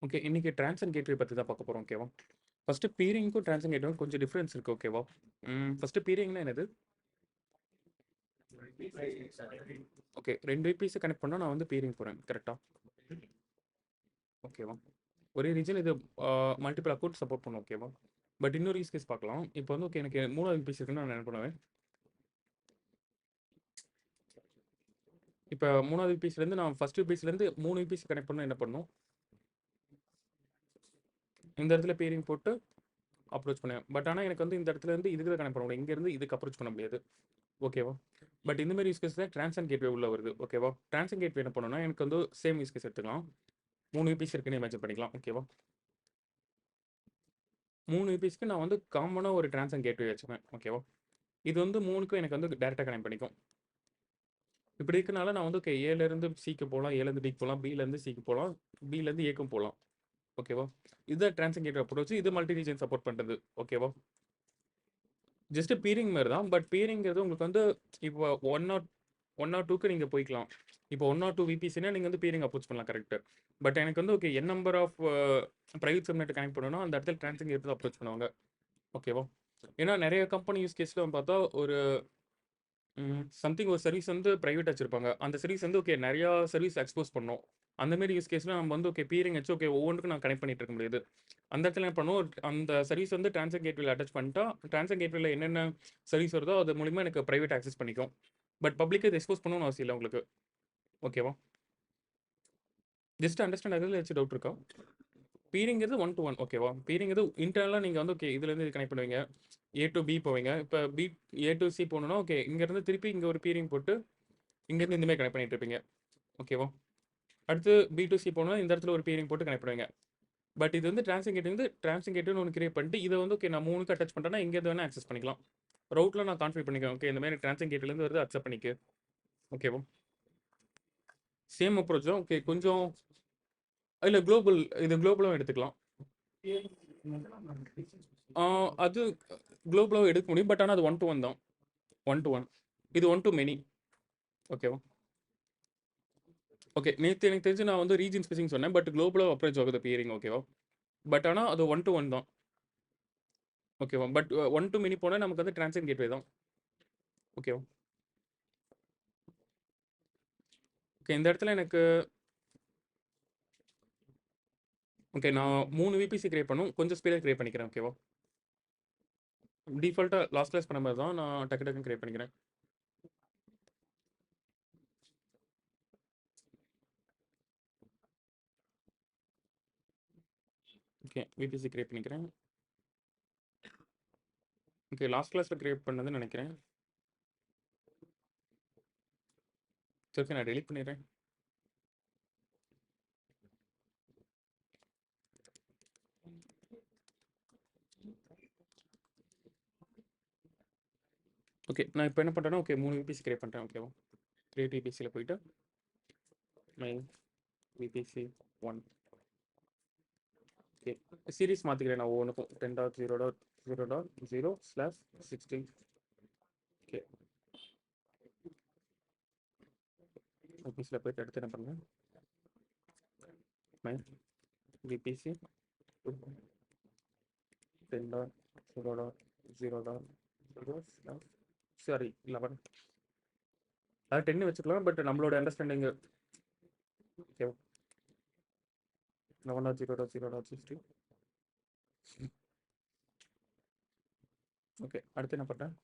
Okay. இன்னைக்கு transition gateway பத்தி தான் பார்க்க போறோம். ஓகேவா? ஃபர்ஸ்ட்டு பீரிங்க்கும் ட்ரான்சிஷன் கேட்வேக்கும் கொஞ்சம் டிஃபரன்ஸ் இருக்கு. ஓகேவா? ஃபர்ஸ்ட்டு பீரிங்னா என்னது? ஓகே. 2 ஈபிஸ கனெக்ட் பண்ணா நான் வந்து பீரிங் போறேன். கரெக்ட்டா? ஓகேவா? ஒரே ரீஜன் இது ஆ மல்டிபிள் அக்கவுண்ட் சப்போர்ட் பண்ணும். ஓகேவா? பட் இன்னொரு யூஸ் கேஸ் பார்க்கலாம். இப்போ வந்து ஓகே எனக்கு 3வது ஈபிஸ் இருக்குன்னு நான் என்ன பண்ணுவேன்? இப்ப 3வது ஈபிஸ்லேருந்து நான் ஃபர்ஸ்ட் ஈபிஸ்லேருந்து 3 ஈபிஸ் கனெக்ட் பண்ணா என்ன பண்ணணும்? இந்த இடத்துல பீரிங் போட்டு அப்ரோச் பண்ணுவேன். பட் ஆனா எனக்கு வந்து இந்த இடத்துல இருந்து இதுக்கு தான் கனெக்ட் பண்ண முடியும். இங்கேருந்து இதுக்கு அப்ரோச் பண்ண முடியாது. ஓகேவா? பட் இந்த மாரி யூஸ் கேஸ் தான் ட்ரான்சிஷன் கேட்வே உள்ள வருது. ஓகேவா? ட்ரான்சிஷன் கேட்வே என்ன பண்ணும்னா, எனக்கு வந்து சேம் யூஸ் கேஸ் எடுத்துக்கலாம். 3 யூபிஎஸ் இருக்குன்னு இமேஜின் பண்ணிக்கலாம். ஓகேவா? 3 யூபிஎஸ்க்கு நான் வந்து காமனா ஒரு ட்ரான்சிஷன் கேட்வே வச்சுக்குவேன். ஓகேவா? இது வந்து 3க்கும் எனக்கு வந்து டைரக்ட்டா கனெக்ட் பண்ணிக்கும். இப்படி இருக்கனால நான் வந்து ஓகே ஏலேருந்து சிக்கு போலாம், ஏலேருந்து பிக்கு போலாம், பிலேருந்து சிக்கு போலாம், பிலேருந்து ஏக்கும் போலாம். ஓகேவா? இதுதான் ட்ரான்சிஷன் கேட்வே அப்ரோச். இது மல்டி ரீஜன் சப்போர்ட் பண்றது. ஓகேவா? ஜஸ்ட் பீரிங் மாரி தான். பட் பீரிங்கிறது உங்களுக்கு வந்து இப்போ 1 ஆர் 2க்கு நீங்க போய்க்கலாம். இப்போ 1 ஆர் 2 விபிசினா நீங்க வந்து பீரிங் அப்ரோச் பண்ணலாம் கரெக்ட். பட் எனக்கு வந்து ஓகே என் number of private subnet connect பண்ணனும் அந்த இடத்துல ட்ரான்சிஷன் எடுத்து அப்ரோச் பண்ணுவாங்க. ஓகேவா? ஏன்னா நெறைய கம்பெனி யூஸ் கேஸ்ல பார்த்தா ஒரு சம்திங் ஒரு சர்வீஸ் வந்து பிரைவேட் வச்சிருப்பாங்க. அந்த சர்வீஸ் வந்து ஓகே நெறைய சர்வீஸ் எக்ஸ்போஸ் பண்ணும். அந்த மாரி யூஸ் கேஸ்ல நம்ம வந்து ஓகே பீரிங் வச்சு ஓகே ஒவ்வொன்னுக்கும் நான் கனெக்ட் பண்ணிட்டு இருக்க முடியாது. அந்த இடத்துல என்ன பண்ணுவோம், அந்த சர்வீஸ் வந்து ட்ரான்சிஷன் கேட்வேல அட்டாச் பண்ணிட்டா, ட்ரான்சிஷன் கேட்வேல என்னென்ன சர்வீஸ் வருதோ அது மூலியமா எனக்கு பிரைவேட் ஆக்சஸ் பண்ணிக்கும். பட் பப்ளிக் இத எக்ஸ்போஸ் பண்ணணும்னு அவசியம் இல்ல உங்களுக்கு. ஓகேவா? ஜஸ்ட் அண்டர்ஸ்டாண்ட் ஆகுறதுல ஏதாச்சும் டவுட் இருக்கா? பீரிங்கிறது 1 டூ 1 ஓகேவா? பீரிங்கிறது இன்டர்னலா நீங்க வந்து ஓகே இதுலேருந்து இது கனெக்ட் பண்ணுவீங்க. ஏ டூ பி போவீங்க. இப்ப பி ஏ டூ சி போணும்னா ஓகே இங்கேருந்து திருப்பி இங்க ஒரு பீரிங் போட்டு இங்கேருந்து இந்த மாரி கனெக்ட் பண்ணிட்டு இருப்பீங்க. ஓகேவா? அடுத்து பி டூ சி போணும்னா இந்த இடத்துல ஒரு பீரிங் போட்டு கனெக்ட் பண்ணுவீங்க. பட் இது வந்து ட்ரான்சிஷன் கேட்வேன்னு ஒண்ணு கிரியேட் பண்ணிட்டு இத வந்து ஓகே நான் 3க்கு அட்டாச் பண்றேன்னா எங்கேருந்து வேணா ஆக்சஸ் பண்ணிக்கலாம். ரவுட்ல நான் கான்ஃபிகர் பண்ணிக்குவேன். ஓகே இந்த மாரி ட்ரான்சிஷன் கேட்வேலேருந்து வருது அக்செப்ட் பண்ணிக்க. ஓகேவா? சேம் அப்ரோச் தான். ஓகே கொஞ்சம் இல்ல குளோபலும் எடுத்துக்கலாம். ஆ அது குளோபலாவும் எடுக்க முடியும். பட் ஆனா அது 1 டூ 1 தான். 1 டூ 1. இது 1 டூ மெனி. ஓகேவா? ஓகே. நேத்து எனக்கு தெரிஞ்சு நான் வந்து ரீஜியன் ஸ்பேசிங் சொன்னேன். பட் குளோபலா அப்ரோச் ஆகுது பியரிங் ஓகேவா? பட் ஆனா அது 1 டூ 1 தான். ஓகேவா? பட் 1 டூ மெனி போனா நமக்கு வந்து ட்ரான்சிஷன் கேட்வே தான். ஓகேவா? ஓகே இந்த இடத்துல எனக்கு ஓகே நான் 3 விபிசி கிரியேட் பண்ணணும். கொஞ்சம் ஸ்பீடா கிரியேட் பண்ணிக்கிறேன். ஓகேவா? டிஃபால்ட்டா லாஸ்ட் கிளாஸ் பண்ண மாரி தான் நான் டக்கு டக்குன்னு கிரியேட் பண்ணிக்கிறேன். ஓகே விபிசி கிரியேட் பண்ணிக்கிறேன். ஓகே லாஸ்ட் கிளாஸ்ல கிரியேட் பண்ணதுன்னு நினைக்கிறேன். சரி ஓகே நான் டெலீட் பண்ணிடுறேன். ஓகே நான் இப்போ என்ன பண்ணுறேன்னா ஓகே 3 விபிசி கிரியேட் பண்ணுறேன். ஓகேவா? கிரியேட் விபிசியில் போயிட்டு மை விபிசி 1 ஓகே சீரிஸ் மாற்றிக்கிறேன் நான் ஒவ்வொன்றுக்கும் 10.0.0.0/16 ஓகே விபிசியில் போயிட்டு அடுத்து என்ன பண்ணுறேன் மை விபிசி 10.0.0.0 சாரி 11 அது 10 வச்சுக்கலாம். பட் நம்மளோட அண்டர்ஸ்டாண்டிங் ஓகே 11.0.0.60 ஓகே அடுத்து என்ன பண்ணுறேன்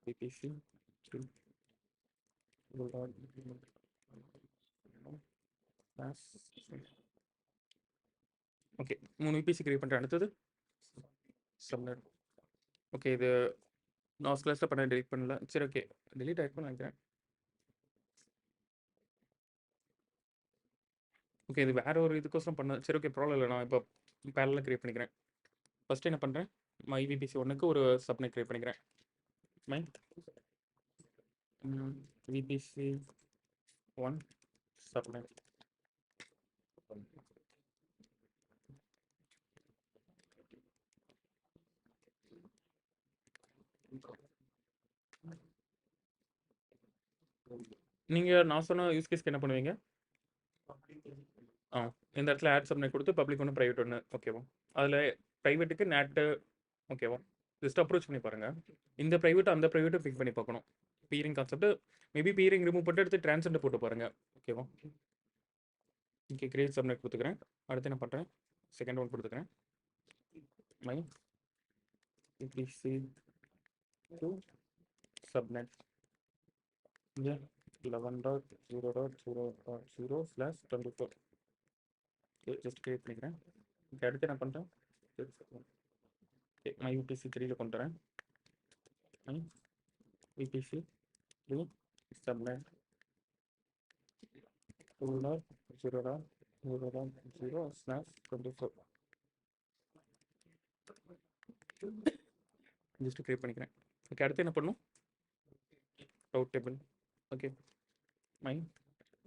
விபிசி ஓகே 3 விபிசி கிரியேட் பண்ணுறேன். அடுத்தது சப்நெட் ஓகே இது லாஸ்ட் கிளாஸில் பண்ண டெலிட் பண்ணல. சரி ஓகே டெலிட் ஆகிருக்கும்னு நினைக்கிறேன். ஓகே இது வேற ஒரு இதுக்கோசரம் பண்ண சரி ஓகே ப்ராப்ளம் இல்லை. நான் இப்போ பேரலாக கிரியேட் பண்ணிக்கிறேன். ஃபர்ஸ்ட் என்ன பண்ணுறேன் மை விபிசி 1க்கு ஒரு சப்நெட் கிரியேட் பண்ணிக்கிறேன். மை விபிசி 1 சப்நெட் நீங்கள் நான் சொன்ன யூஸ் கேஸ்க்கு என்ன பண்ணுவீங்க? ஆ இந்த இடத்துல ஆட் சப்நெட் கொடுத்து பப்ளிக் ஒன்று ப்ரைவேட் ஒன்று ஓகேவா. அதில் ப்ரைவேட்டுக்கு நேட்டு ஓகேவா. ஜஸ்ட் அப்ரோச் பண்ணி பாருங்கள். இந்த ப்ரைவேட் அந்த ப்ரைவேட்டும் பிக் பண்ணி பார்க்கணும். Bearing concept maybe bearing remove பண்ணிட்டு எடுத்து ட்ரான்ஸ்ஜெண்டர் போட்டு பாருங்கள் ஓகேவா. ஓகே கிரியேட் சப்நெட் கொடுத்துக்கிறேன். அடுத்து என்ன பண்ணுறேன், செகண்ட் ஒன் கொடுத்துக்கிறேன். My VPC to subnet 11.0.0.0/24. Just create பண்ணிக்கிறேன். ஓகே அடுத்து என்ன பண்ணுறேன், மை VPC 3ல கொண்டு வரேன். My VPC 3 subnet 2.0.0.0/24 just create பண்ணிக்கிறேன். ஓகே அடுத்து என்ன பண்ணும், route table. Okay my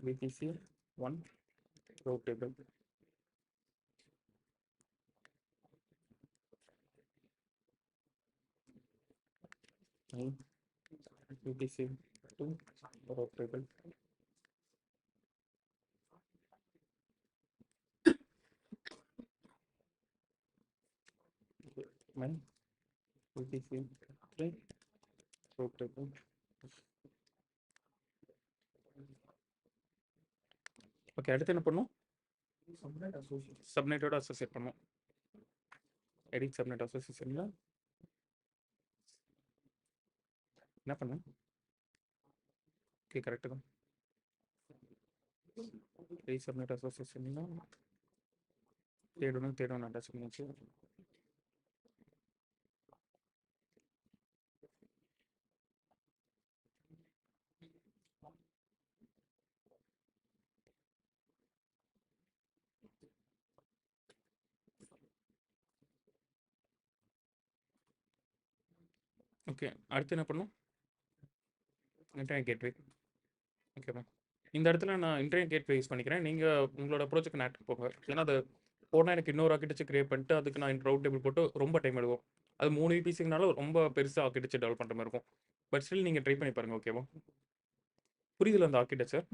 VPC 1 route table. My VPC 2 route table. My VPC 3 route table. Okay அடுத்து என்ன பண்ணும், சப்நெட்டோட அசோசியேட் பண்ணும். எடிட் சப்நெட் அசோசியேஷனில் என்ன பண்ணேன், ஓகே கரெக்டு தான். எடிட் சப்நெட் அசோசியேஷனில் தேடணும் அட்டாச் பண்ணிச்சு. ஓகே அடுத்து என்ன பண்ணும், இன்டர்நெட் கேட்வே ஓகேவா. இந்த இடத்துல நான் இன்டர்நெட் கேட்வே யூஸ் பண்ணிக்கிறேன். நீங்கள் உங்களோட ப்ராஜெக்ட் நேட் போங்க. ஏன்னா அது போனால் எனக்கு இன்னொரு ஆர்கிடெக்சர் கிரியேட் பண்ணிட்டு அதுக்கு நான் ரவுட் டேபிள் போட்டு ரொம்ப டைம் எடுக்கும். அது 3 VPCனால ரொம்ப பெருசாக ஆர்கிடெக்சர் டெவலப் பண்ணுற மாதிரி இருக்கும். பட் ஸ்டில் நீங்கள் ட்ரை பண்ணி பாருங்கள் ஓகேவா. புரியுதுல அந்த ஆர்கிடெக்சர்.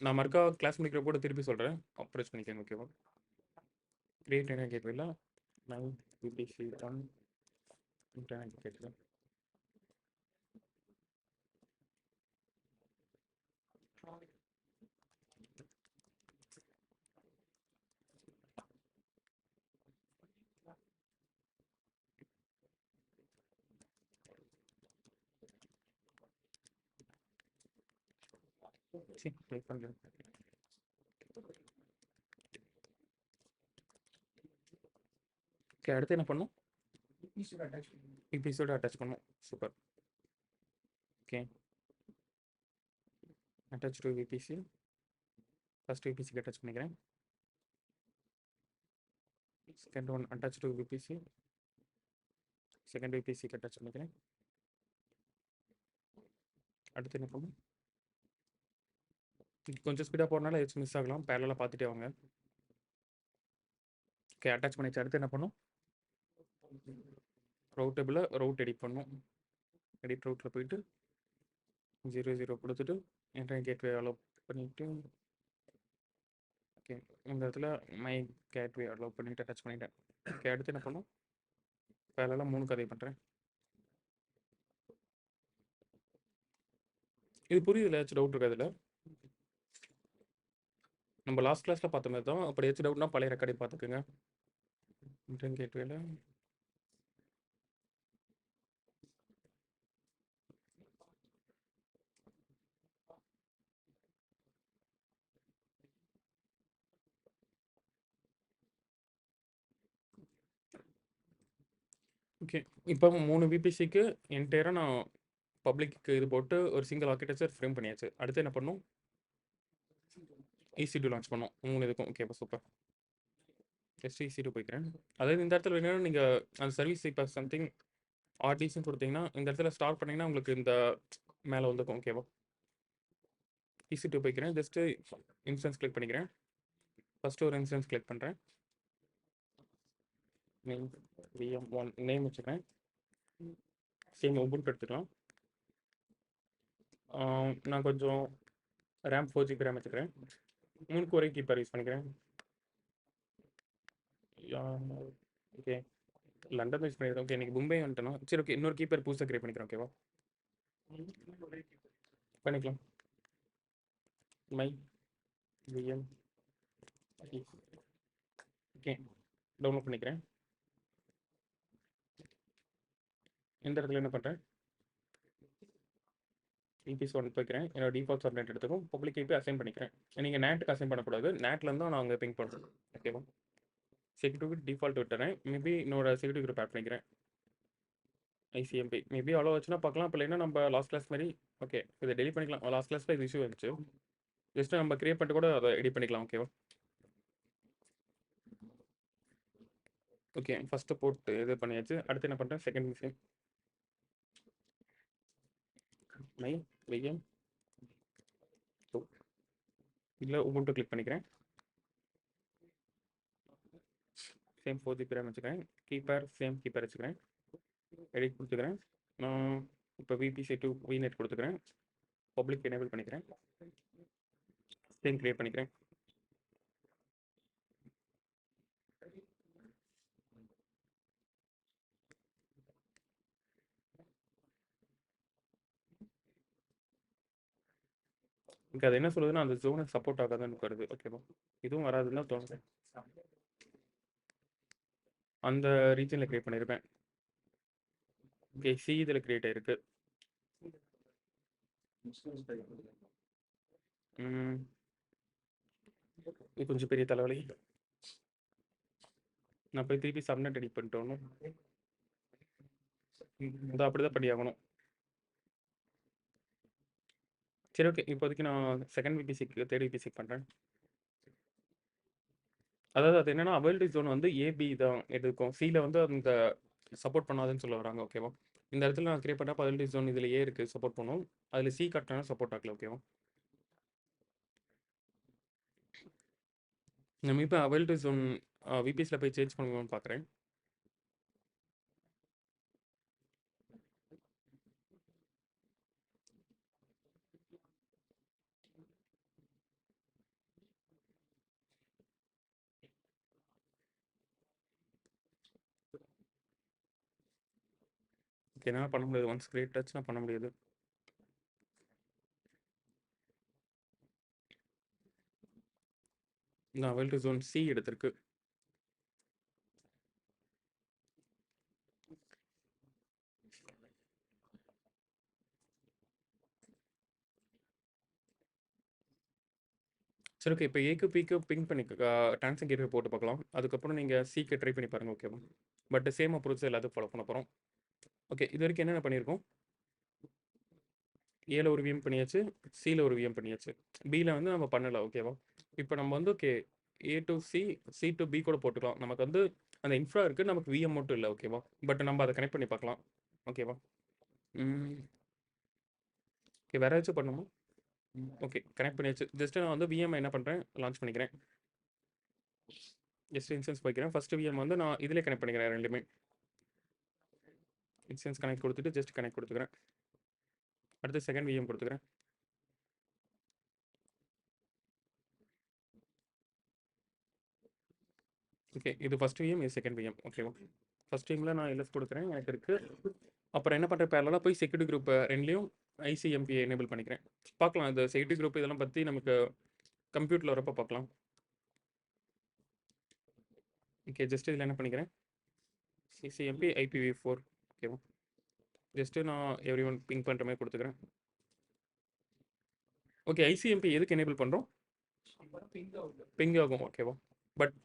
நான் மறுக்கா கிளாஸ் முடிக்கிற கூட திருப்பி சொல்கிறேன், அப்ரோச் பண்ணிக்கோங்க ஓகேவா. கிரியேட் இன்டர்நெட் கேட்வேல நான் VPC 1 இன்டர்நெட் கேட்வே. சரி ட்ரை பண்ணுறேன். ஓகே அடுத்து என்ன பண்ணும், VPCயோட அட்டாச் பண்ணும். Super. Okay attach to VPC. First VPCக்கு அட்டாச் பண்ணிக்கிறேன். Second one attach to VPC. Second VPCக்கு அட்டாச் பண்ணிக்கிறேன். அடுத்து என்ன பண்ணும், கொஞ்சம் ஸ்பீடாக போகிறனால ஏதாச்சும் மிஸ் ஆகலாம், பேரலாக பார்த்துட்டே வாங்க. ஓகே அட்டாச் பண்ணிச்சு. அடுத்து என்ன பண்ணும், ரவுட் டேபிளில் ரவுட் எடிட் பண்ணும். எடிட் ரவுட்டில் போயிட்டு 0 கொடுத்துட்டு இன்டர்நெட் கேட்வே அலோவ் பண்ணிவிட்டு ஓகே இந்த இடத்துல மை கேட்வே அலோவ் பண்ணிவிட்டு அட்டாச் பண்ணிட்டேன். ஓகே அடுத்து என்ன பண்ணும், பேரலாக 3 கதை பண்ணுறேன். இது புரியுதுல, ஏதாச்சும் டவுட் இருக்கா இதில்? நம்ம லாஸ்ட் கிளாஸில் பார்த்த மாதிரி தான். அப்படி ஏதாச்சும் டவுட்னா பழைய ரெக்கார்டை பார்த்துக்குங்க. இன்டர்நெட் கேட்வேல ஓகே இப்போ 3 VPCக்கு என்டையராக நான் பப்ளிக்கு இது போட்டு ஒரு சிங்கிள் ஆர்கிடெக்சர் ஃப்ரேம் பண்ணியாச்சு. அடுத்து என்ன பண்ணும், EC2 லான்ச் பண்ணும் 3 இதுக்கும். ஓகே இப்போ சூப்பர். ஜஸ்ட் EC2 போய்க்கிறேன். அதாவது இந்த இடத்துல வேணும் நீங்கள் அந்த சர்வீஸ் இப்போ சம்திங் RDCன்னு கொடுத்தீங்கன்னா இந்த இடத்துல ஸ்டார்ட் பண்ணிங்கன்னா உங்களுக்கு இந்த மேலே வந்துக்கும் ஓகேவா. EC2 போய்க்கிறேன். ஜஸ்ட்டு இன்ஸ்டன்ஸ் கிளிக் பண்ணிக்கிறேன். ஃபஸ்ட்டு ஒரு இன்ஸ்டன்ஸ் கிளிக் பண்ணுறேன். நேம் VM1 நேம் வச்சுக்கிறேன். சேம் உபுண்டு எடுத்துக்கலாம். நான் கொஞ்சம் ரேம் 4 GB ரேம் வச்சுக்கிறேன். 3க்கு ஒரே கீப்பர் யூஸ் பண்ணிக்கிறேன். ஓகே. லண்டன் யூஸ் பண்ணிக்கிறேன். ஓகே, இன்னைக்கு மும்பை வந்துட்டேனா சரி. ஓகே, இன்னொரு கீப்பர் புதுசாக கிரியேட் பண்ணிக்கிறேன். ஓகேவா, பண்ணிக்கலாம். மை விஎம் ஓகே, டவுன்லோட் பண்ணிக்கிறேன். இந்த இடத்துல என்ன பண்ணுறேன், இபிஎஸ் ஒன் போய்க்கிறேன். என்னோட டிஃபால்ட் சப்நெட் எடுத்துக்கும் பப்ளிக் ஐபி அசைன் பண்ணிக்கிறேன். நீங்கள் நேட்டுக்கு அசைன் பண்ணக்கூடாது, நேட்லேருந்து தான் நான் அங்கே பிங் பண்ணுறேன். ஓகேவா, செக்யூரிட்டி டிஃபால்ட் விட்டுறேன். மேபி என்னோட செக்யூரிட்டி குரூப் ஆட் பண்ணிக்கிறேன். ஐசிஎம்பி மேபி அவ்வளோ வச்சுன்னா பார்க்கலாம். அப்போ இல்லைன்னா நம்ம லாஸ்ட் கிளாஸ் மாதிரி ஓகே இதை டெலிட் பண்ணிக்கலாம். லாஸ்ட் கிளாஸில் இது இஷ்யூ இருந்துச்சு, ஜஸ்ட் நம்ம கிரியேட் பண்ணிட்டு கூட அதை எடிட் பண்ணிக்கலாம். ஓகேவா, ஓகே ஃபஸ்ட்டு போட்டு இது பண்ணியாச்சு. அடுத்து என்ன பண்ணுறேன், செகண்ட் மிஷின் மை விஎம் இல்லை உபுண்டு கிளிக் பண்ணிக்கிறேன். சேம் 4 GB RAM வச்சுக்கிறேன். கீப்பர் சேம் கீப்பர் வச்சுக்கிறேன். எடிட் கொடுத்துக்கிறேன். நான் இப்போ VPC2 VNet கொடுத்துக்கிறேன். பப்ளிக் எனேபிள் பண்ணிக்கிறேன். சேம் கிரியேட் பண்ணிக்கிறேன். இங்கே அது என்ன சொல்லுதுன்னா அந்த ஜோனுக்கு சப்போர்ட் ஆகாதுன்னு வருது. ஓகேவா, இதுவும் வராதுன்னு தான் தோணுது. அந்த ரீஜனில் கிரியேட் பண்ணியிருப்பேன். ஓகே, சி இதில் கிரியேட் ஆயிருக்கு. இது கொஞ்சம் பெரிய தலைவலி. நான் போய் திருப்பி சப்நெட் எடிட் பண்ணிட்டு வரணும். இந்த அப்படிதான் பண்ணி ஆகணும். சரி ஓகே, இப்போதைக்கு நான் செகண்ட் விபிசிக்கு தேர்ட் விபிசிக் பண்ணுறேன். அதாவது அது என்னன்னா அவைல்டு ஜோன் வந்து ஏபி தான் எடுக்கும், சியில் வந்து அந்த சப்போர்ட் பண்ணாதுன்னு சொல்ல வராங்க. ஓகேவா, இந்த இடத்துல நான் கிரியேட் பண்ணால் அவைல்டு ஜோன் இதில் ஏ இருக்குது சப்போர்ட் பண்ணும், அதில் சி கட்டினா சப்போர்ட் ஆகல. ஓகேவா, நம்ம இப்போ அவைல்டு ஜோன் விபிஎஸ்ல போய் சேஞ்ச் பண்ணுவோம்னு பார்க்குறேன். என்ன பண்ண முடியாது, ஒன்ஸ் கிரியேட் ஆச்சுன்னா பண்ண முடியாது. இந்த அவைல்டு ஜோன் சி எடுத்திருக்கு. சரி ஓகே, இப்போ ஏக்கு பிக்கு பிங் பண்ணி ட்ரான்ஸன் கேட்வே போட்டு பார்க்கலாம். அதுக்கப்புறம் நீங்கள் சிக்கு ட்ரை பண்ணி பாருங்கள். ஓகேவா, பட் சேம் அப்ரோச் எல்லாத்தையும் ஃபாலோ பண்ண போகிறோம். ஓகே, இது வரைக்கும் என்னென்ன பண்ணியிருக்கோம், ஏல ஒரு விஎம் பண்ணியாச்சு, சியில் ஒரு விஎம் பண்ணியாச்சு, பியில் வந்து நம்ம பண்ணலை. ஓகேவா, இப்போ நம்ம வந்து okay A to C, C to B கூட போட்டுக்கலாம். நமக்கு வந்து அந்த இன்ஃப்ரா இருக்குது, நமக்கு விஎம் மட்டும் இல்லை. ஓகேவா, பட் நம்ம அதை கனெக்ட் பண்ணி பார்க்கலாம். ஓகேவா, ஓகே வேறு ஏதாச்சும் பண்ணுமா. ஓகே கனெக்ட் பண்ணியாச்சு. ஜஸ்ட்டு நான் வந்து விஎம் என்ன பண்ணுறேன், லான்ச் பண்ணிக்கிறேன். ஜஸ்ட் இன்ஸ்டன்ஸ் போய்க்கிறேன். ஃபஸ்ட்டு விஎம் வந்து நான் இதிலே கனெக்ட் பண்ணிக்கிறேன். ரெண்டுமே இன்ஸ்டன்ஸ் கனெக்ட் கொடுத்துட்டு ஜஸ்ட் கனெக்ட் கொடுத்துக்கிறேன். அடுத்து செகண்ட் விஎம் கொடுத்துக்கிறேன். ஓகே, இது ஃபஸ்ட் விஎம், இது செகண்ட் விஎம். ஓகேவா, ஃபஸ்ட் விஎம்ல நான் எல்எஸ் கொடுக்குறேன், எனக்கு இருக்குது. அப்புறம் என்ன பண்ணுறேன், பேரலாக போய் செக்யூரிட்டி குரூப் ரெண்டுலேயும் ஐசிஎம்பி எனேபிள் பண்ணிக்கிறேன். பார்க்கலாம் இந்த செக்யூரிட்டி குரூப் இதெல்லாம் பற்றி நமக்கு கம்ப்யூட்டரில் வரப்போ பார்க்கலாம். ஓகே, ஜஸ்ட் இதில் என்ன பண்ணிக்கிறேன், சிசிஎம்பி IPv4. ஓகேவா, ஜஸ்ட்டு நான் எவ்ரி ஒன் பிங் பண்ணுற மாதிரி கொடுத்துக்கிறேன். ஓகே, ஐசிஎம்பி எதுக்கு எனேபிள் பண்ணுறோம், பிங் ஆகும். ஓகேவா, பட்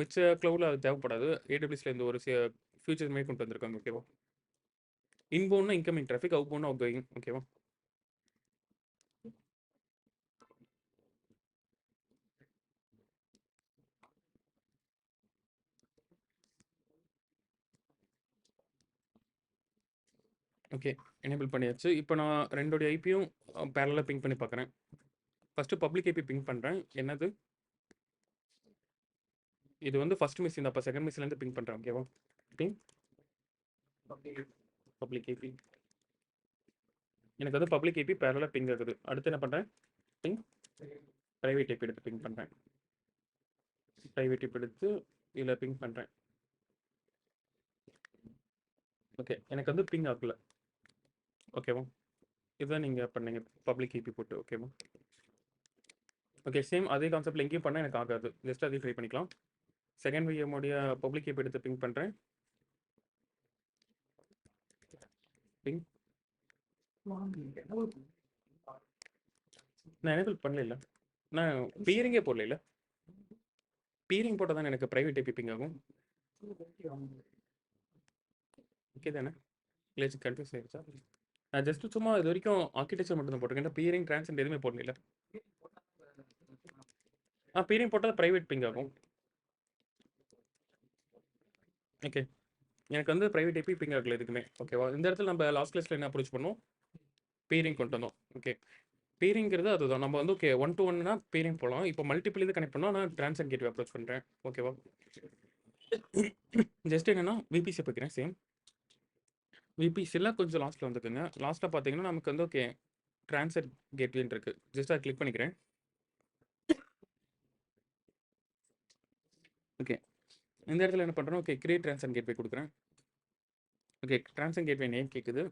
மிச்ச க்ளவுடில் அது தேவைப்படாது. ஏடபிள்யூஸில் இந்த ஒரு ஃபியூச்சர் மாதிரி கொண்டு வந்திருக்காங்க. ஓகேவா, இன்போன்னா இன்கமிங் டிராஃபிக், அவுட் போன்னா அவுட் கோயிங். ஓகேவா, ஓகே எனேபிள் பண்ணியாச்சு. இப்போ நான் ரெண்டோடைய ஐபியும் பேரலாக பிங் பண்ணி பார்க்குறேன். ஃபஸ்ட்டு பப்ளிக் ஐபி பிங் பண்ணுறேன். என்னது, இது வந்து ஃபஸ்ட் மிஷின், அப்போ செகண்ட் மிஷின்லேருந்து பிங் பண்ணுறேன். ஓகேவா, பிங் பப்ளிக் ஐபி, எனக்கு வந்து பப்ளிக் ஐபி பேரலாக பிங் ஆகுது. அடுத்து என்ன பண்ணுறேன், பிங் பிரைவேட் ஐபி எடுத்து பிங் பண்ணுறேன். பிரைவேட் ஐபி எடுத்து இதில் பிங் பண்ணுறேன். ஓகே, எனக்கு வந்து பிங் ஆகல. ஓகேவா, இதுதான் நீங்கள் பண்ணீங்க பப்ளிக் ஐபி போட்டு. ஓகேவா, ஓகே, சேம் அதே கான்செப்டில் எங்கேயும் பண்ணால் எனக்கு ஆகாது. ஜஸ்ட் அதே ட்ரை பண்ணிக்கலாம். செகண்ட் விஎம்முடைய பப்ளிக் ஐபி எடுத்து பிங் பண்ணுறேன். பிங் நான் எனேபிள் பண்ணல. நான் பீரிங்கே போடல. பீரிங் போட்டால் தானே எனக்கு ப்ரைவேட் ஐபி பிங் ஆகும். ஓகே தானே, இல்லை கன்ஃபியூஸ் ஆயிடுச்சா? நான் ஜஸ்ட் சும்மா இது வரைக்கும் ஆர்கிடெக்சர் மட்டும் தான் போட்டிருக்கேன். பீரிங் டிரான்சென்ட் எதுவுமே போடல. பீரிங் போட்டால் ப்ரைவேட் பிங் ஆகும். ஓகே, எனக்கு வந்து ப்ரைவேட் ஐபி பிங் ஆகல எதுக்குமே. ஓகேவா, இந்த இடத்துல நம்ம லாஸ்ட் கிளாஸில் என்ன அப்ரோச் பண்ணோம்? பீரிங் கொண்டு வந்தோம். ஓகே, பீரிங்கிறது அதுதான். நம்ம வந்து ஓகே 1 to 1னா பீரிங் போகலாம். இப்போ மல்டிபிள் இது கனெக்ட் பண்ணால் நான் டிரான்சென்ட் கேட்வே அப்ரோச் பண்ணுறேன். ஓகேவா, ஜஸ்ட் என்னன்னா விபிசி வைக்கிறேன். சேம் விபிசியில் கொஞ்சம் லாஸ்ட்டில் வந்துக்குங்க. லாஸ்ட்டில் பார்த்தீங்கன்னா நமக்கு வந்து ஓகே டிரான்சென்ட் கேட்வேன்னு இருக்குது. ஜஸ்ட் அதை கிளிக் பண்ணிக்கிறேன். ஓகே, இந்த இடத்துல என்ன பண்ணுறேன்? ஓகே, கிரியேட் டிரான்சென்ட் கேட்வே கொடுக்குறேன். ஓகே, டிரான்சென்ட் கேட்வே நேம் கேட்குது.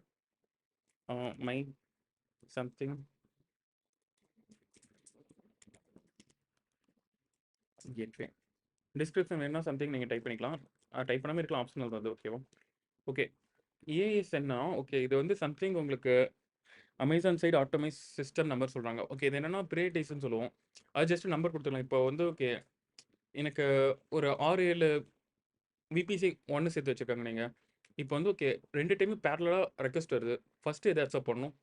My something gateway. டிஸ்கிரிப்ஷன் வேணும்னா சம்திங் நீங்கள் டைப் பண்ணிக்கலாம். டைப் பண்ணாமல் இருக்கலாம், ஆப்ஷனல் தான் அது. ஓகேவா, ஓகே, ஏஎஸ்என்னா ஓகே, இது வந்து சம்திங் உங்களுக்கு அமேசான் சைடு ஆட்டோமைஸ் சிஸ்டம் நம்பர் சொல்கிறாங்க. ஓகே, இது என்னென்னா ப்ரியடைஸ்ன்னு சொல்லுவோம். அது ஜஸ்ட் நம்பர் கொடுத்துக்கலாம். இப்போ வந்து ஓகே எனக்கு ஒரு 6-7 விபிசி ஒன்று சேர்த்து வச்சுருக்காங்க. நீங்கள் இப்போ வந்து ஓகே 2 டைமும் பேரலாக ரெக்வஸ்ட் வருது. ஃபஸ்ட்டு எதை அக்செப்ட் பண்ணணும்?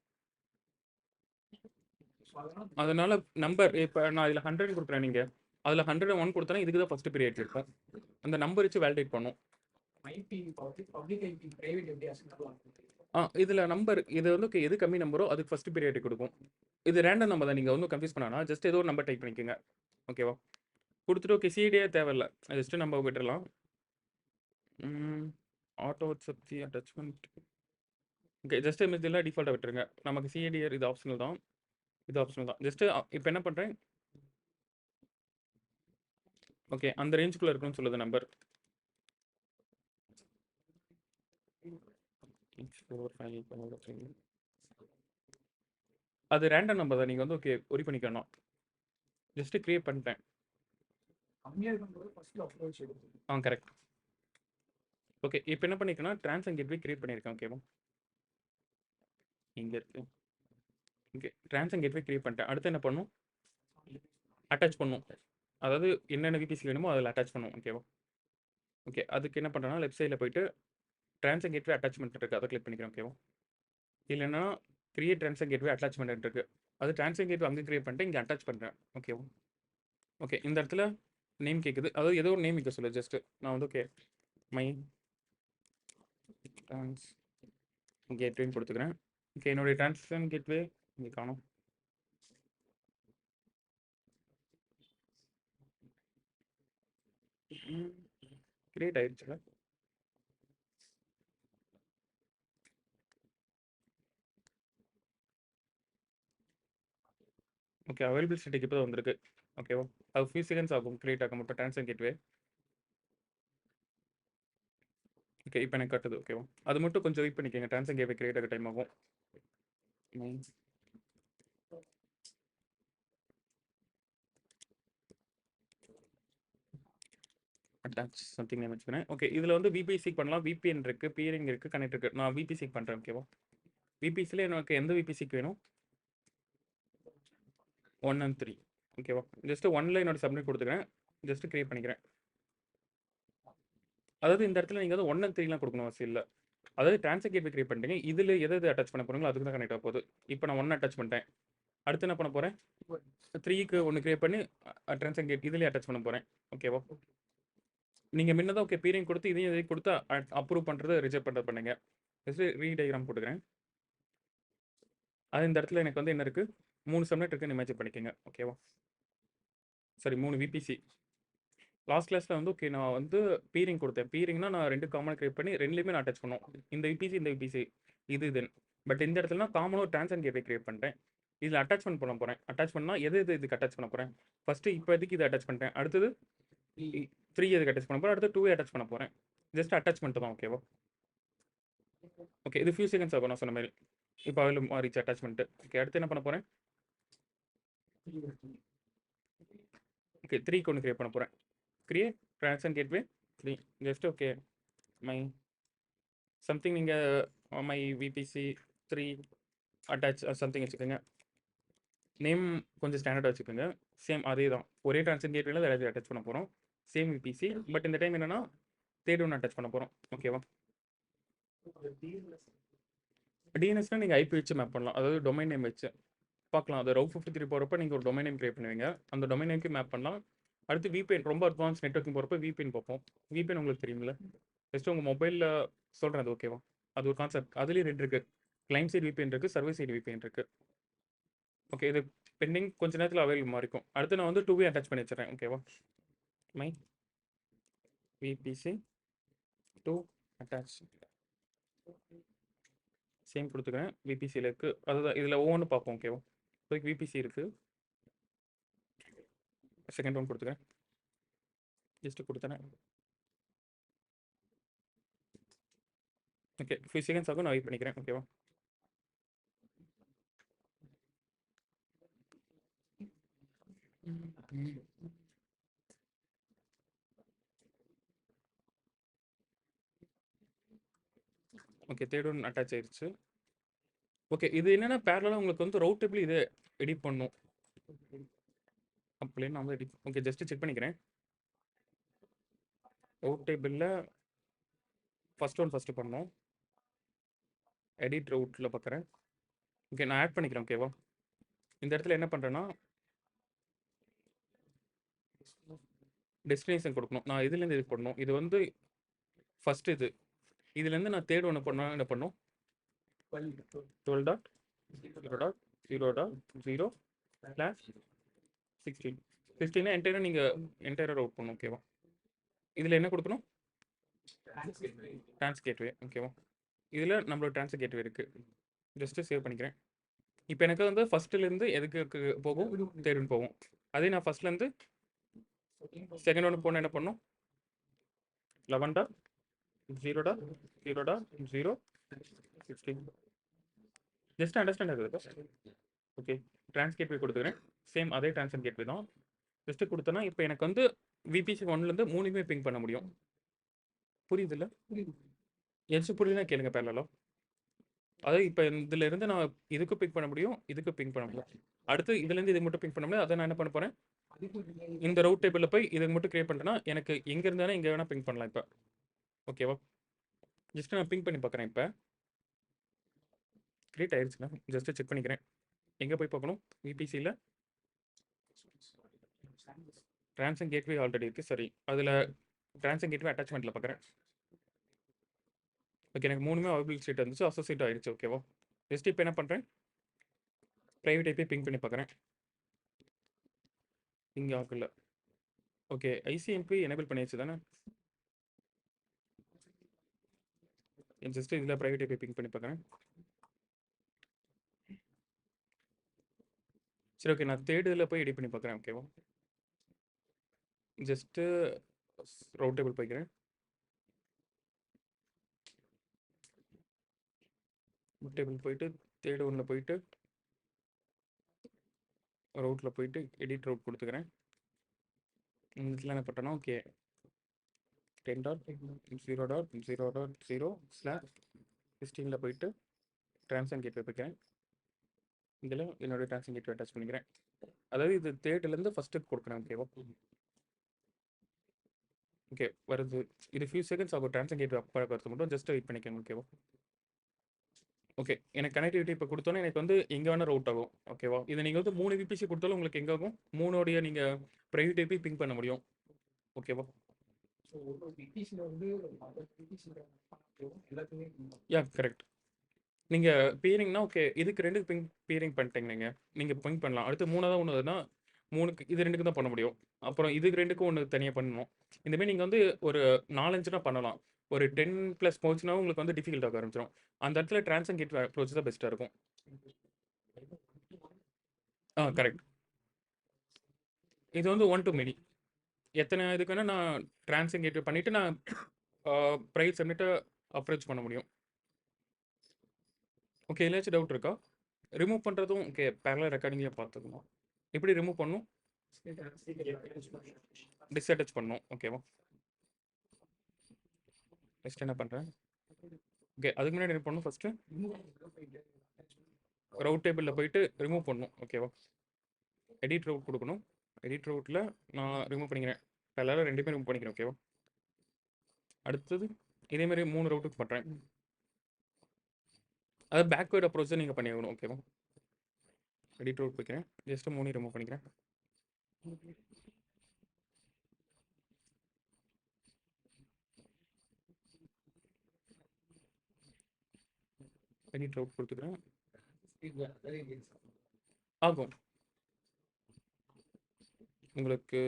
அதனால நம்பர் இப்போ நான் இதில் 100 கொடுக்குறேன். நீங்கள் அதில் 101 கொடுத்தனா இதுக்கு தான் ஃபஸ்ட்டு பீரியட் இருக்கும். அந்த நம்பர் வச்சு வேலிடேட் பண்ணும். இதில் நம்பர் இது வந்து ஓகே எது கம்மி நம்பரோ அதுக்கு ஃபஸ்ட்டு பீரியட் கொடுக்கும். இது ரேண்டம் நம்பர் தான். நீங்கள் ஒன்றும் கன்ஃபியூஸ் பண்ணானா ஜஸ்ட் ஏதோ ஒரு நம்பர் டைப் பண்ணிக்கோங்க. ஓகேவா, கொடுத்துட்டு ஓகே சிடியே தேவையில்லை, ஜஸ்ட்டு நம்ம விட்டுடலாம். ஆட்டோ சப்தி அட்டாச்மெண்ட் ஓகே ஜஸ்ட் இதெல்லாம் டிஃபால்ட்டாக விட்டுருங்க. நமக்கு சிடிஆர் இது ஆப்ஷனல் தான். இது ஆப்ஷனல் தான். ஜஸ்ட்டு இப்போ என்ன பண்ணுறேன்? ஓகே, அந்த ரேஞ்சுக்குள்ளே இருக்குன்னு சொல்லுது நம்பர். 4 5 அது ரேண்டம் நம்பர் தான். நீங்கள் வந்து ஓகே ஒரி பண்ணிக்கணும். ஜஸ்ட்டு க்ரியேட் பண்ணிட்டேன். கரெக்ட். ஓகே, இப்போ என்ன பண்ணிக்கணும்? டிரான்சென்ட் கேட்வே கிரியேட் பண்ணியிருக்கேன். ஓகேவா, இங்கே இருக்கு. ஓகே, டிரான்சென்ட் கேட்வே கிரியேட் பண்ணிட்டேன். அடுத்து என்ன பண்ணும்? அட்டாச் பண்ணும். அதாவது என்னென்ன விபிசி வேணுமோ அதில் அட்டாச் பண்ணும். ஓகேவா, ஓகே, அதுக்கு என்ன பண்ணுறேன்னா லெஃப்ட் சைடில் போயிட்டு டிரான்சென்ட் கேட்வே அட்டாச்மெண்ட் இருக்குது, அதை கிளிக் பண்ணிக்கிறேன். ஓகேவா, இல்லைன்னா கிரியேட் டிரான்சென்ட் கேட்வே அட்டாச்மெண்ட் இருக்குது. அது டிரான்சென்ட் கேட்வே அங்கே கிரியேட் பண்ணிட்டு இங்கே அட்டாச் பண்ணுறேன். ஓகேவா, ஓகே, இந்த இடத்துல நேம் கேட்குது. அதாவது ஏதோ ஒரு நேம் வைக்க சொல்லு. ஜஸ்ட்டு நான் வந்து ஓகே மை ட்ரான்ஸ் கேட்வேன்னு கொடுத்துக்கிறேன். ஓகே, என்னுடைய டிரான்சாக்ஷன் கேட்வே இங்கே காணும். கிரியேட் ஆயிடுச்சுல. ஓகே, அவைலபிள் ஸ்டேட்டுக்கு இப்போ தான் வந்திருக்கு. ஓகேவா, அது ஃபியூ செகண்ட்ஸ் ஆகும் கிரியேட் ஆக மட்டும் டிரான்சாக்ஷன் கேட்வே. ஓகே, இப்போ எனக்கு கட்டுது. ஓகேவா, அது மட்டும் கொஞ்சம் வெயிட் பண்ணிக்கோங்க. டிரான்சாக்ஷன் கேட்வே கிரியேட் ஆக டைம் ஆகும். அட்டாச் சம்திங் நேம் வச்சுக்கிறேன். ஓகே, இதில் வந்து விபிசி பண்ணலாம். விபிஎன் இருக்குது, பியரிங் இருக்குது, கனெக்ட் இருக்குது. நான் விபிசி பண்ணுறேன். ஓகேவா, விபிசியில் எனக்கு எந்த விபிசிக்கு வேணும்? 1 and 3. ஓகேவா, ஜஸ்ட்டு 1ல் என்னோட சப்மிட் கொடுத்துக்கிறேன். ஜஸ்ட்டு கிரியேட் பண்ணிக்கிறேன். அதாவது இந்த இடத்துல நீங்கள் வந்து 1 and 3லாம் கொடுக்கணும் அவசியம் இல்லை. அதாவது டிரான்சாக்ட் கேட்வே கிரியேட் பண்ணிட்டீங்க. இதில் எது அட்டாச் பண்ண போகிறீங்களோ அதுக்கு தான் கனெக்ட் ஆக போகுது. இப்போ நான் 1 அட்டாச் பண்ணிட்டேன். அடுத்து என்ன பண்ண போகிறேன்? 3க்கு 1 கிரியேட் பண்ணி டிரான்சாக்ட் கேட் இதுலேயே அட்டாச் பண்ண போகிறேன். ஓகேவா, நீங்கள் முன்னதான் ஓகே பீரிங் கொடுத்து இதையும் கொடுத்து அப்ரூவ் பண்ணுறது ரிஜெக்ட் பண்ணுறது பண்ணுங்க. ஜஸ்ட்டு ரீடைகிராம் போட்டுக்கிறேன். அது இந்த இடத்துல எனக்கு வந்து என்ன இருக்குது? 3 சப்நெட் இருக்குன்னு இமேஜின் பண்ணிக்கோங்க. ஓகேவா, சரி 3 விபிசி. லாஸ்ட் கிளாஸில் வந்து ஓகே நான் வந்து பீரிங் கொடுத்தேன். பீரிங்னா நான் 2 காமன் கிரியேட் பண்ணி 2லேயுமே நான் அட்டாச் பண்ணுவோம். இந்த விபிசி இந்த விபிசி இது தென். பட் இந்த இடத்துல நான் காமனாக டிரான்சாக்ட் கேட்வே கிரியேட் பண்ணிட்டேன். இதில் அட்டாச்மெண்ட் பண்ண போகிறேன். அட்டாச் பண்ணால் இதுக்கு அட்டாச் பண்ண போகிறேன். ஃபஸ்ட்டு இப்போதைக்கு இதை அட்டாச் பண்ணிட்டேன். அடுத்தது 3 இதுக்கு அட்டாச் பண்ண போகிறேன். அடுத்து 2 அட்டாச் பண்ண போகிறேன். ஜஸ்ட் அட்டாச்மெண்ட் தான். ஓகேவா? ஓகே, இது ஃபியூ செகண்ட்ஸ் ஆகும் நான் சொன்ன மாதிரி. இப்போ அதில் மாறிச்சு அட்டாச்மெண்ட்டு. ஓகே, அடுத்து என்ன பண்ண போகிறேன்? ஓகே, 3க்கு ஒன்று கிரியேட் பண்ண போகிறேன். Create transaction gateway 3. Just okay my something நீங்கள் மை விபிசி 3 அட்டாச் சம்திங் வச்சுக்கோங்க. நேம் கொஞ்சம் ஸ்டாண்டர்டாக வச்சுக்கோங்க. சேம் அதே தான். ஒரே ட்ரான்சாக்ஷன் கேட்வேல வேறு அட்டாச் பண்ண போகிறோம். Same VBC. பட் இந்த டைம் என்னென்னா தேர்ட் ஒன்று அட்டாச் பண்ண போகிறோம். ஓகேவா? டிஎன்எஸ்னால் நீங்கள் ஐபி வச்சு மேப் பண்ணலாம். அதாவது டொமைன் நேம் வச்சு பார்க்கலாம். அது ரவு 53 போகிறப்ப நீங்கள் ஒரு டொமைன் நேம் கிரியேட் பண்ணுவீங்க. அந்த டொமைன் நேம்க்கு மேப் பண்ணலாம். அடுத்து விபிஎன் ரொம்ப அட்வான்ஸ் நெட்வொர்க்கிங் போகிறப்ப விபிஎன் பார்ப்போம். விபிஎன் உங்களுக்கு தெரியுமில்ல? ஜஸ்ட் உங்கள் மொபைலில் சொல்கிறேன். அது ஓகேவா? அது ஒரு கான்செப்ட். அதுலேயும் 2 இருக்குது. கிளைண்ட் சைடு விபிஎன் இருக்குது, சர்வீஸ் சைடு விபிஎன் இருக்குது. ஓகே, இது பெண்டிங் கொஞ்ச நேரத்தில் அவைலபிள் இருக்கும். அடுத்து நான் வந்து 2 அட்டாச் பண்ணி வச்சுறேன். ஓகேவா? மை விபிசி 2 அட்டாச் சேம் கொடுத்துக்கிறேன். விபிசியில் இருக்குது. அதுதான் இதில் ஒவ்வொன்று பார்ப்போம். ஓகேவா? இப்போதைக்கு விபிசி இருக்குது. செகண்ட் ஒன் கொடுத்துக்கிறேன். ஜஸ்ட்டு கொடுத்தேன். ஓகே, ஃபியூ செகண்ட்ஸ் ஆகும். நான் வெயிட் பண்ணிக்கிறேன். ஓகேவா? ஓகே, தேர்ட் ஒன் அட்டாச் ஆயிடுச்சு. ஓகே, இது என்னென்னா பேரலாக உங்களுக்கு வந்து ரவுட் டேபிள் இதை எடிட் பண்ணும். அப்படியே நான் வந்து எடிட் ஓகே ஜஸ்ட்டு செக் பண்ணிக்கிறேன். ரவுட் டேபிளில் ஃபஸ்ட்டு பண்ணோம். எடிட் ரவுட்டில் பார்க்குறேன். ஓகே, நான் ஆட் பண்ணிக்கிறேன். ஓகேவா? இந்த இடத்துல என்ன பண்ணுறேன்னா டெஸ்டினேஷன் கொடுக்கணும். நான் இதுலேருந்து இது பண்ணணும். இது வந்து ஃபஸ்ட்டு இதுலேருந்து நான் தேர்ட் ஒன்று பண்ணால் என்ன பண்ணும்? 12.0.0.0/16 என்டையராக நீங்கள் என்டையராக ரவுட் பண்ணணும். ஓகேவா? இதில் என்ன கொடுக்கணும்? Trans gateway. ஓகேவா? இதில் நம்மளோட ட்ரான்ஸ் கேட்வே இருக்குது. ஜஸ்ட்டு சேவ் பண்ணிக்கிறேன். இப்போ எனக்கு வந்து ஃபஸ்ட்டுலேருந்து எதுக்கு போகும்? தேர்ட் ஒன் போகும். அதே நான் ஃபஸ்ட்லேருந்து செகண்ட் ஒன்று போனால் என்ன பண்ணும்? 11.0.0.0/16 ஜஸ்ட் அண்டர்ஸ்டாண்ட் ஆகுது. ஓகே, ட்ரான்ஸ் கேட்வே கொடுத்துக்கிறேன். சேம் அதே ட்ரான்ஸ்ஃபர் கேட்வே தான். ஜஸ்ட்டு கொடுத்தேன்னா இப்போ எனக்கு வந்து விபிசி 1லேருந்து 3மே பிங் பண்ண முடியும். புரியுதுல்ல? எதாச்சும் புரியலன்னா கேளுங்க பேரலாக. அதாவது இப்போ இதில் இருந்து நான் இதுக்கு பிக் பண்ண முடியும், இதுக்கு பிங் பண்ண முடியும். அடுத்து இதுலேருந்து இது மட்டும் பிங் பண்ண முடியும். அதை நான் என்ன பண்ண போகிறேன்? இந்த ரவுட் டேபிளில் போய் இதுக்கு மட்டும் கிரியேட் பண்ணிட்டேன்னா எனக்கு எங்கே இருந்தாலும் இங்கே வேணால் பிங் பண்ணலாம். இப்போ ஓகேவா? ஜஸ்ட்டு நான் பிங் பண்ணி பார்க்குறேன். இப்போ கிரியேட் ஆயிடுச்சுன்னா ஜஸ்ட்டு செக் பண்ணிக்கிறேன். எங்கே போய் பார்க்கணும்? விபிசியில் ட்ரான்சாக்ஷன் கேட்வே ஆல்ரெடி இருக்குது. சரி, அதில் ட்ரான்சாக்ஷன் கேட்வே அட்டாச்மெண்ட்டில் பார்க்குறேன். ஓகே, எனக்கு 3மே அவைலபிள் ஸ்டேட் இருந்துச்சு. அசோசியேட் ஆயிடுச்சு. ஓகேவா? ஜஸ்ட் இப்போ என்ன பண்ணுறேன்? ப்ரைவேட் ஐபி பிங் பண்ணி பார்க்குறேன். இங்கே ஆகல. ஓகே, ஐசிஎம்பி எனேபிள் பண்ணியாச்சு தானே? ஜஸ்ட்டு இதில் ப்ரைவேட் ஐபி பிங் பண்ணி பார்க்குறேன். சரி, ஓகே, நான் தேர்ட் இதில் போய் எடிட் பண்ணி பார்க்குறேன். ஓகேவா? ஜஸ்ட்டு ரவுட் டேபிள் போய்க்கிறேன். டேபிள் போயிட்டு தேர்ட் ஒன்றில் போயிட்டு ரவுட்டில் போயிட்டு எடிட் ரவுட் கொடுத்துக்கிறேன். இந்த இடத்துல என்ன பண்ணுறேன்னா ஓகே 10.0.0.0/16 போயிட்டு ட்ரான்சாக்ஷன் கேட்வே வைக்கிறேன். இதில் என்னோடய ட்ரான்சாக்ஷன் கேட்வே அட்டாச் பண்ணிக்கிறேன். அதாவது இது தேர்ட்லேருந்து ஃபஸ்ட்டு கொடுக்குறேன். ஓகேவா? ஓகே, வருது. இது ஃபியூ செகண்ட்ஸ் ஆகும். ட்ரான்சாக்ஷன் கேட்வே வரது மட்டும் ஜஸ்ட் வெயிட் பண்ணிக்கோங்க. ஓகேவா? ஓகே, எனக்கு கனெக்டிவிட்டி இப்போ கொடுத்தோன்னே எனக்கு வந்து எங்கே வேணால் ரவுட் ஆகும். ஓகேவா? இதை நீங்கள் வந்து 3 விபிசி கொடுத்தாலும் உங்களுக்கு எங்கே ஆகும்? 3 நீங்கள் ப்ரைவேட் ஐபி பிங் பண்ண முடியும். ஓகேவா? Yeah correct. நீங்கள் பியரிங்னா ஓகே, இதுக்கு 2க்கு பியரிங் பண்ணிட்டீங்க. நீங்கள் பிங் பண்ணலாம். அடுத்து 3வது ஒன்றுனா 3க்கு இது 2க்கு தான் பண்ண முடியும். அப்புறம் இதுக்கு 2க்கும் ஒன்று தனியாக பண்ணணும். இந்தமாரி நீங்கள் வந்து ஒரு 4-5 பண்ணலாம். ஒரு 10+ போச்சுன்னா உங்களுக்கு வந்து டிஃபிகல்ட் ஆக ஆரம்பிச்சிடும். அந்த இடத்துல ட்ரான்சாக்ஷன் கேட்வே அப்ரோச் தான் பெஸ்ட்டாக இருக்கும். கரெக்ட். இது வந்து ஒன் டு மெனி. எத்தனை இதுக்குன்னா நான் ட்ரான்ஸிங் கேட்வே பண்ணிட்டு நான் ப்ரைஸ் வந்துட்டு அப்ரோச் பண்ண முடியும். ஓகே, ஏதாச்சும் டவுட் இருக்கா? ரிமூவ் பண்ணுறதும் ஓகே பேரலல் ரெக்கார்டிங்லேயே பார்த்துக்கணும். எப்படி ரிமூவ் பண்ணணும்? டிஸ்அட்டாச் பண்ணணும். ஓகேவா? நெக்ஸ்ட் என்ன பண்ணுறேன்? ஓகே, அதுக்கு முன்னாடி என்ன பண்ணணும்? ஃபஸ்ட்டு ரவுட் டேபிளில் போயிட்டு ரிமூவ் பண்ணணும். ஓகேவா? எடிட் ரவுட் கொடுக்கணும். எடிட் ரவுட்டில் நான் ரிமூவ் பண்ணிக்கிறேன். பேரலல் ரெண்டுமே ரிமூவ் பண்ணிக்கிறேன். ஓகேவா? அடுத்தது இதேமாதிரி 3 ரவுட்டுக்கு பண்ணுறேன். அது பேக்வேர்ட் அப்ரோச் தான் நீங்கள் பண்ணியாகணும். ஓகேவா? எடிட் ரவுட் போய்க்கிறேன். ஜஸ்ட் 3 ரிமூவ் பண்ணிக்கிறேன். எடிட் ரவுட் கொடுத்துக்கிறேன். ஆகும் உங்களுக்கு.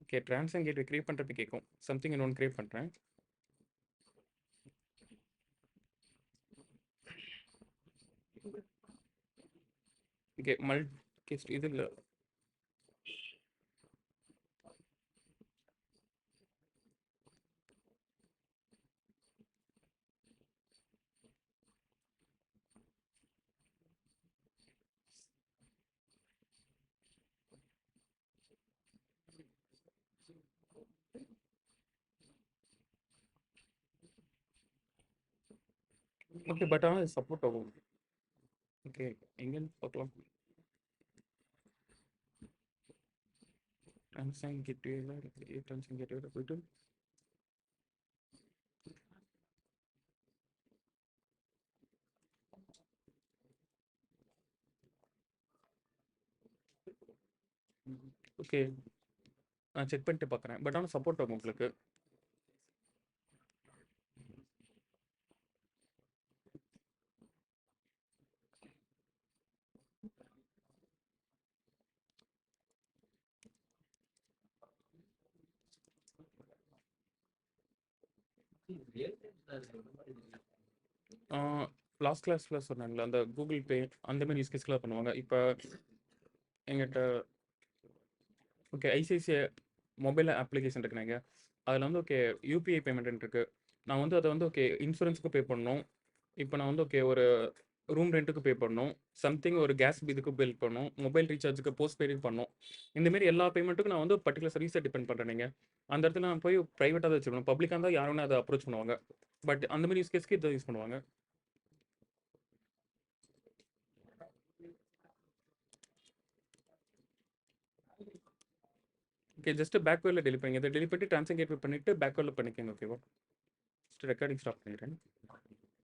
ஓகே, ட்ரான்ஸன் கேட்வே கிரியேட் பண்ணுறது கேட்கும். சம்திங் இன்னொன்று கிரியேட் பண்ணுறேன். ஓகே, மல்டி இது இல்லை. ஓகே, பட் ஆனால் இது சப்போர்ட் ஆகும். ஓகே, எங்கேன்னு பார்க்கலாம். ட்ரான்ஸன் கேட்வேல ட்ரான்ஸன் கேட்வேல போயிட்டு ஓகே நான் செக் பண்ணிட்டு பார்க்குறேன். பட் ஆனால் சப்போர்ட் ஆகும் உங்களுக்கு. லாஸ்ட் கிளாஸில் சொன்னாங்களே அந்த கூகுள் பே அந்த மாதிரி யூஸ் கேஸ்க்கெலாம் பண்ணுவாங்க. இப்போ எங்கிட்ட ஓகே ஐசிஐசிஐ மொபைல் அப்ளிகேஷன் இருக்குனாங்க. அதில் வந்து ஓகே யூபிஐ பேமெண்ட் இருக்குது. நான் வந்து அதை வந்து ஓகே இன்சூரன்ஸுக்கு பே பண்ணணும். இப்போ நான் வந்து ஓகே ஒரு ரூம் ரெண்ட்டுக்கு பே பண்ணணும். சம்திங் ஒரு கேஸ் இதுக்கு பில் பண்ணணும். மொபைல் ரீசார்ஜுக்கு போஸ்ட் பெய்டுக்கு பண்ணணும். இந்தமாரி எல்லா பேமெண்ட்டுக்கும் நான் வந்து பர்டிகுலர் சர்வீஸை டிபெண்ட் பண்ணுறேன். நீங்கள் அந்த இடத்துல நான் போய் ப்ரைவேட்டாக தான் வச்சுக்கணும். பப்ளிக்காக இருந்தால் யாரும் அதை அப்ரோச் பண்ணுவாங்க. பட் அந்த மாதிரி யூஸ் கேஸ்க்கு இதை யூஸ் பண்ணுவாங்க. ஓகே, ஜஸ்ட் பேக்வேர்டில் டெலிட் பண்ணிங்க. இதை டெலிட் பண்ணிட்டு ட்ரான்ஸன் கேட்வே பண்ணிவிட்டு பேக்வேர்டில் பண்ணிக்கோங்க. ஓகேவா? ஜஸ்ட் ரெக்கார்டிங் ஸ்டாப் பண்ணிடுறேன்.